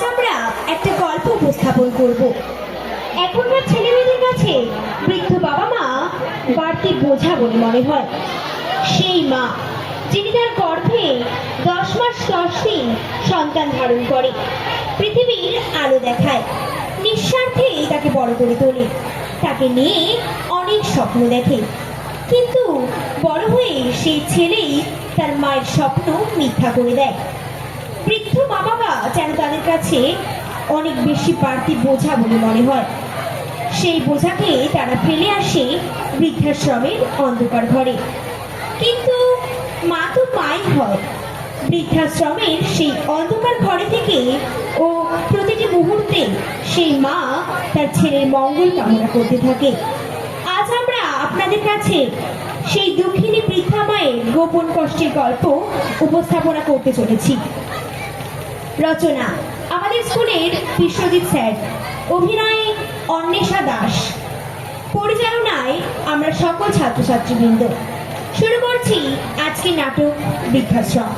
আমরা একটা গল্প উপস্থাপন করব। এখনকার ছেলেমেয়েদের কাছে বৃদ্ধ বাবা মা বাড়তি বোঝা বলে মনে হয়। সেই মা যিনি তার গর্ভে 10 মাস 10 দিন সন্তান ধারণ করে, পৃথিবীর আলো দেখায়, নিঃস্বার্থেই তাকে বড় করে তোলে, তাকে নিয়ে অনেক স্বপ্ন দেখে। কিন্তু বড় হয়ে সেই ছেলেই তার মায়ের স্বপ্ন মিথ্যা করে দেয়। বৃদ্ধ মা বাবা যেন তাদের কাছে অনেক বেশি বাড়তি বোঝা বলে মনে হয়। সেই বোঝাকে তারা ফেলে আসে বৃদ্ধাশ্রমের অন্ধকার ঘরে। কিন্তু মা তো মাই হয়। বৃদ্ধাশ্রমের সেই অন্ধকার ঘরে থেকে ও প্রতিটি মুহূর্তে সেই মা তার ছেলের মঙ্গল কামনা করতে থাকে। আজ আমরা আপনাদের কাছে সেই দুঃখিনী বৃদ্ধা মায়ের গোপন কষ্টের গল্প উপস্থাপনা করতে চলেছি। রচনা আমাদের স্কুলের বিশ্বজিৎ স্যার, অভিনয়ে অন্বেষা দাস, পরিচালনায় আমরা সকল ছাত্রছাত্রীবৃন্দ। শুরু করছি আজকের নাটক বৃদ্ধাশ্রম।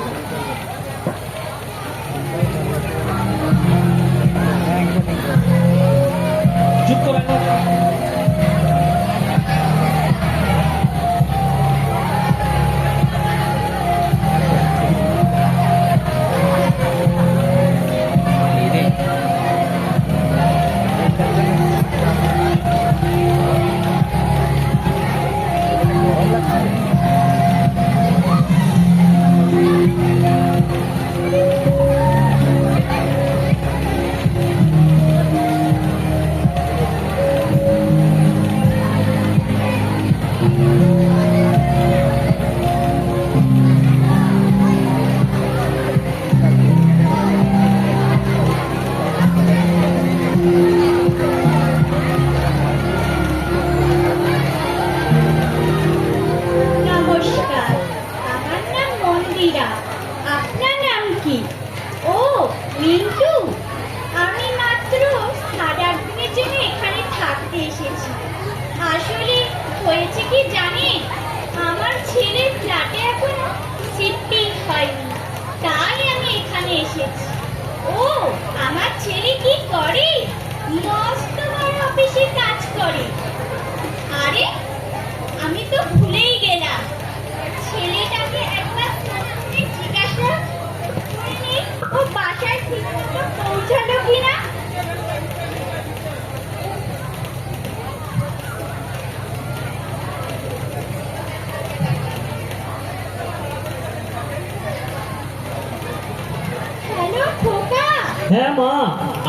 হ্যাঁ মা,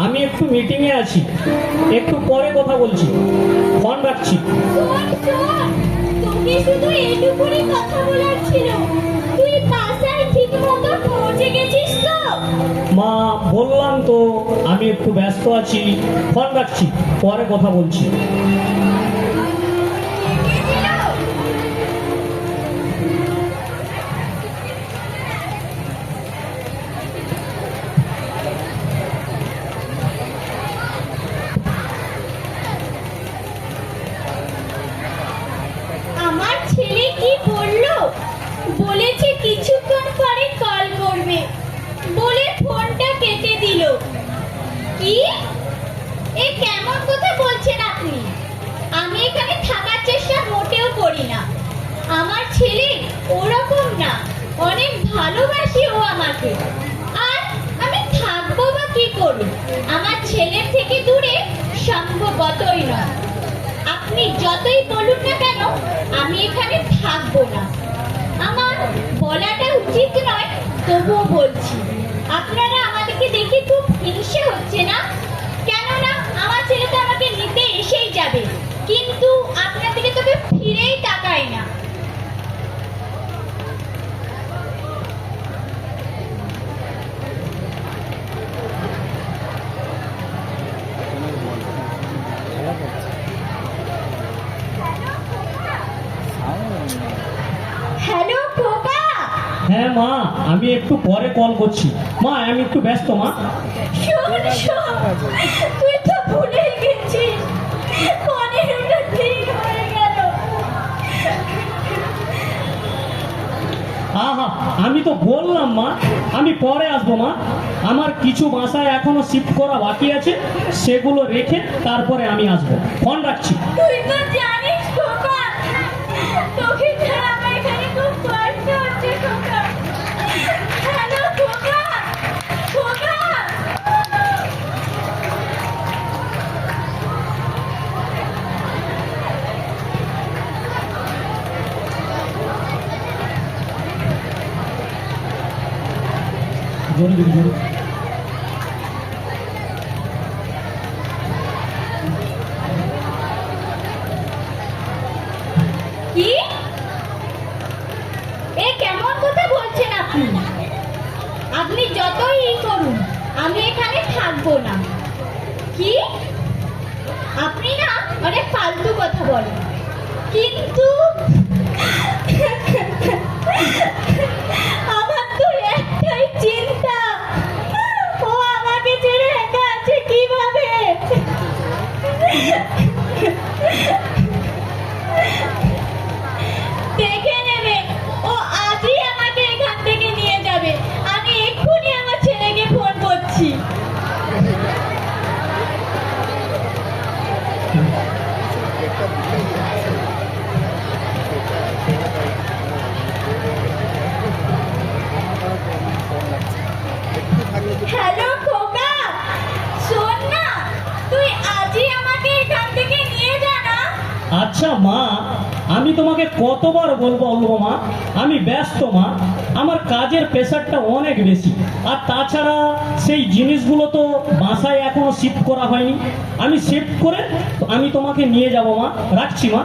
আমি একটু মিটিংয়ে আছি, একটু পরে কথা বলছি, ফোন রাখছি। তোকে শুধু এইটুকুনি কথা বলার ছিল, তুই বাসায় ঠিকমতো পৌঁছে গেছিস তো? মা বললাম তো আমি একটু ব্যস্ত আছি, ফোন রাখছি, পরে কথা বলছি। বলেছে কিছুক্ষণ পরে কল করবে বলে ফোনটা কেটে দিল। কি এ কেমন কথা বলছেন আপনি? আমি এখানে থাকার চেষ্টা মোটেও করি না। আমার ছেলে ওরকম না, অনেক ভালোবাসি ও আমাকে। আর আমি থাকবো বা কি করব? আমার ছেলের থেকে দূরে সম্ভবতই নয়। আপনি যতই বলুন না কেন, আমি এখানে থাকবো না। আমার বলাটা উচিত নয়, তবুও বলছি। আপনারা আমাদেরকে দেখে খুব হিংসে হচ্ছে না? কেননা আমার ছেলে তো আমাকে নিতে এসেই যাবে, কিন্তু আপনার দিকে তোকে ফিরেই তাকায় না। হ্যালো খোকা। হ্যাঁ মা, আমি একটু পরে কল করছি। মা আমি একটু ব্যস্ত মা। শোন শোন, তুই তো ভুলেই গেছিস, 15টা দিন হয়ে গেল। আহা, আমি তো বললাম মা আমি পরে আসবো মা। আমার কিছু বাসায় এখনো শিফট করা বাকি আছে, সেগুলো রেখে তারপরে আমি আসবো। ফোন রাখছি। তুই তো জানিস খোকা, তোকে ছাড়া আমার এখানে খুব কষ্ট হচ্ছে খোকা। হ্যালো খোকা, খোকা। জোরে জোরে জোরে। কি? এ কেমন কথা বলছেন আপনি? আপনি যতই করুন, আমি এখানে থাকবো না। কি? আপনি না অনেক ফালতু কথা বলেন, কিন্তু আমার তো একটাই চিন্তা, ও আমাকে ছেড়ে একা আছে কিভাবে? দেখে নেবে, ও আজই আমাকে এখান থেকে নিয়ে যাবে। আমি এক্ষুনি আমার ছেলেকে ফোন করছি। হ্যালো খোকা, শোন না, তুই আজই আমাকে এখান থেকে নিয়ে যা না। আচ্ছা মা, আমি তোমাকে কতবার বলবো মা, আমি ব্যস্ত মা। আমার কাজের প্রেশারটা অনেক বেশি, আর তাছাড়া সেই জিনিসগুলো তো বাসায় এখনো শিফট করা হয়নি। আমি শিফট করে আমি তোমাকে নিয়ে যাব মা। রাখছি মা।